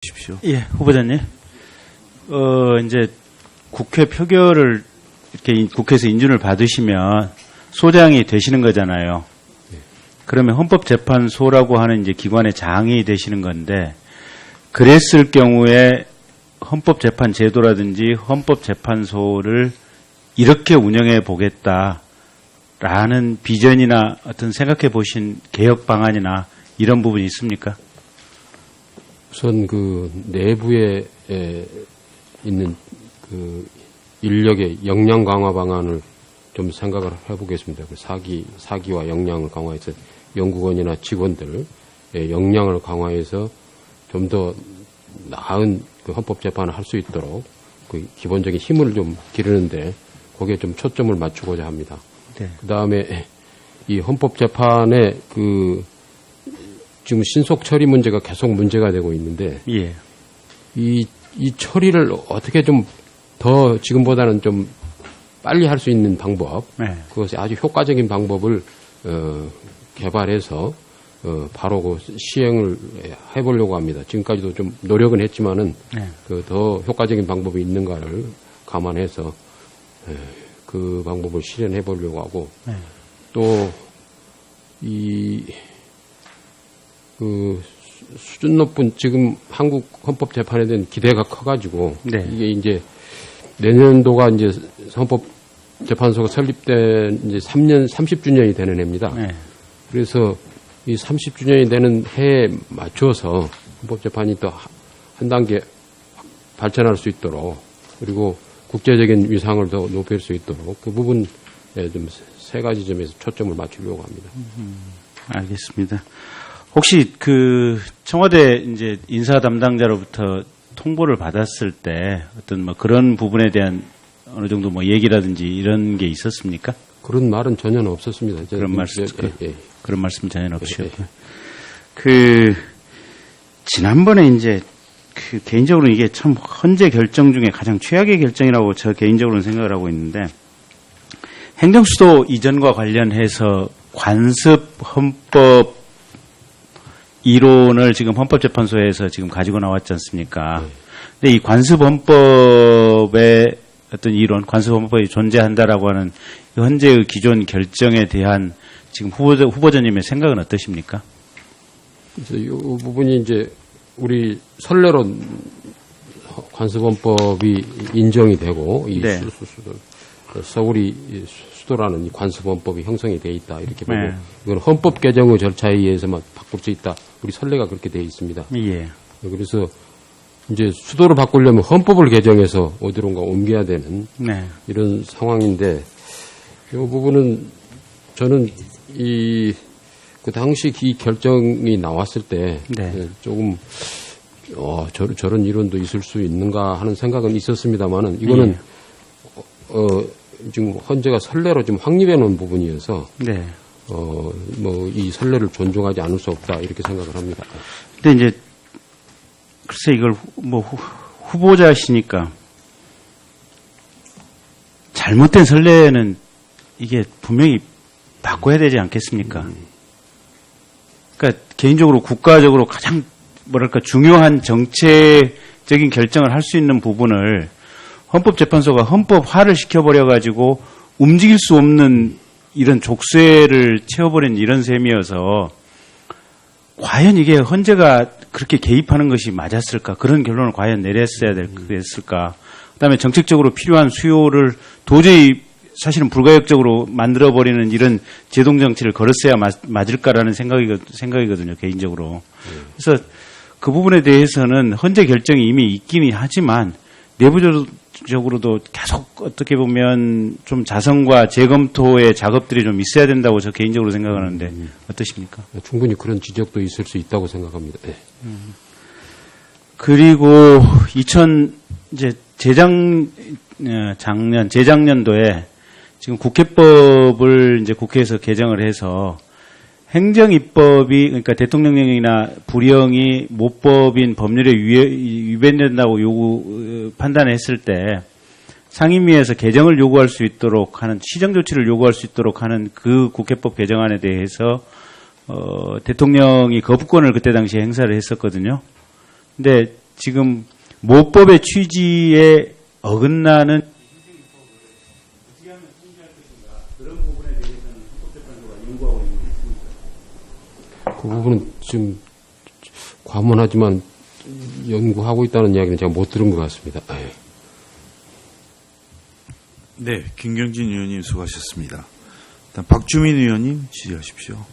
주십시오. 예, 후보자님. 이제 국회 표결을 이렇게 국회에서 인준을 받으시면 소장이 되시는 거잖아요. 그러면 헌법재판소라고 하는 이제 기관의 장이 되시는 건데, 그랬을 경우에 헌법재판 제도라든지 헌법재판소를 이렇게 운영해 보겠다라는 비전이나 어떤 생각해 보신 개혁 방안이나 이런 부분이 있습니까? 우선 그 내부에 있는 그 인력의 역량 강화 방안을 좀 생각을 해보겠습니다. 그 사기와 역량을 강화해서 연구원이나 직원들 역량을 강화해서 좀 더 나은 그 헌법 재판을 할 수 있도록 그 기본적인 힘을 좀 기르는데 거기에 좀 초점을 맞추고자 합니다. 네. 그 다음에 이 헌법 재판에 그 지금 신속 처리 문제가 계속 문제가 되고 있는데, 예. 이 처리를 어떻게 좀 더 지금보다는 좀 빨리 할 수 있는 방법, 네. 그것이 아주 효과적인 방법을 개발해서 바로 그 시행을 해보려고 합니다. 지금까지도 좀 노력은 했지만은 네. 그 더 효과적인 방법이 있는가를 감안해서 그 방법을 실현해 보려고 하고, 네. 또 그 수준 높은 지금 한국 헌법재판에 대한 기대가 커가지고, 네. 이게 이제 내년도가 이제 헌법재판소가 설립된 이제 30주년이 되는 해입니다. 네. 그래서 이 30주년이 되는 해에 맞춰서 헌법재판이 또 한 단계 발전할 수 있도록, 그리고 국제적인 위상을 더 높일 수 있도록 그 부분에 좀 세 가지 점에서 초점을 맞추려고 합니다. 알겠습니다. 혹시 그 청와대 이제 인사 담당자로부터 통보를 받았을 때 어떤 뭐 그런 부분에 대한 어느 정도 뭐 얘기라든지 이런 게 있었습니까? 그런 말은 전혀 없었습니다. 그런 말씀, 예. 그런 말씀 전혀 없으셨고요. 예. 그 지난번에 이제 그 개인적으로 이게 참 헌재 결정 중에 가장 최악의 결정이라고 저 개인적으로는 생각을 하고 있는데, 행정수도 이전과 관련해서 관습 헌법 이론을 지금 헌법재판소에서 지금 가지고 나왔지 않습니까? 근데 이 관습 헌법의 어떤 이론, 관습 헌법이 존재한다라고 하는 헌재의 기존 결정에 대한 지금 후보자님의 생각은 어떠십니까? 그래서 이 부분이 이제 우리 선례로 관습헌법이 인정이 되고, 이 네. 서울이 수도라는 이 관습헌법이 형성이 돼 있다 이렇게 보고, 네. 이건 헌법 개정의 절차에 의해서만 바꿀 수 있다. 우리 선례가 그렇게 돼 있습니다. 예. 그래서 이제 수도를 바꾸려면 헌법을 개정해서 어디론가 옮겨야 되는 네. 이런 상황인데, 이 부분은 저는 그 당시 이 결정이 나왔을 때 네. 조금 저런 이론도 있을 수 있는가 하는 생각은 있었습니다만은, 이거는 지금 헌재가 선례로 좀 확립해 놓은 부분이어서 네. 뭐 이 선례를 존중하지 않을 수 없다 이렇게 생각을 합니다. 근데 이제 글쎄 이걸 뭐 후보자시니까 잘못된 선례는 이게 분명히 바꿔야 되지 않겠습니까? 그러니까 개인적으로 국가적으로 가장 뭐랄까 중요한 정책적인 결정을 할 수 있는 부분을 헌법재판소가 헌법화를 시켜버려가지고 움직일 수 없는 이런 족쇄를 채워버린 이런 셈이어서, 과연 이게 헌재가 그렇게 개입하는 것이 맞았을까? 그런 결론을 과연 내렸어야 됐을까? 그다음에 정책적으로 필요한 수요를 도저히 사실은 불가역적으로 만들어버리는 이런 제동정치를 걸었어야 맞을까라는 생각이거든요, 개인적으로. 그래서 그 부분에 대해서는 헌재 결정이 이미 있기는 하지만 내부적으로도 계속 어떻게 보면 좀 자성과 재검토의 작업들이 좀 있어야 된다고 저 개인적으로 생각하는데 어떠십니까? 충분히 그런 지적도 있을 수 있다고 생각합니다. 네. 그리고 이제 재작년도에 지금 국회법을 이제 국회에서 개정을 해서 행정입법이, 그러니까 대통령령이나 부령이 모법인 법률에 위반된다고 판단했을 때 상임위에서 개정을 요구할 수 있도록 하는, 시정 조치를 요구할 수 있도록 하는 그 국회법 개정안에 대해서 대통령이 거부권을 그때 당시에 행사를 했었거든요. 근데 지금 모법의 취지에 어긋나는 그 부분은 지금 과문하지만 연구하고 있다는 이야기는 제가 못 들은 것 같습니다. 예. 네, 김경진 의원님 수고하셨습니다. 일단 박주민 의원님 지지하십시오.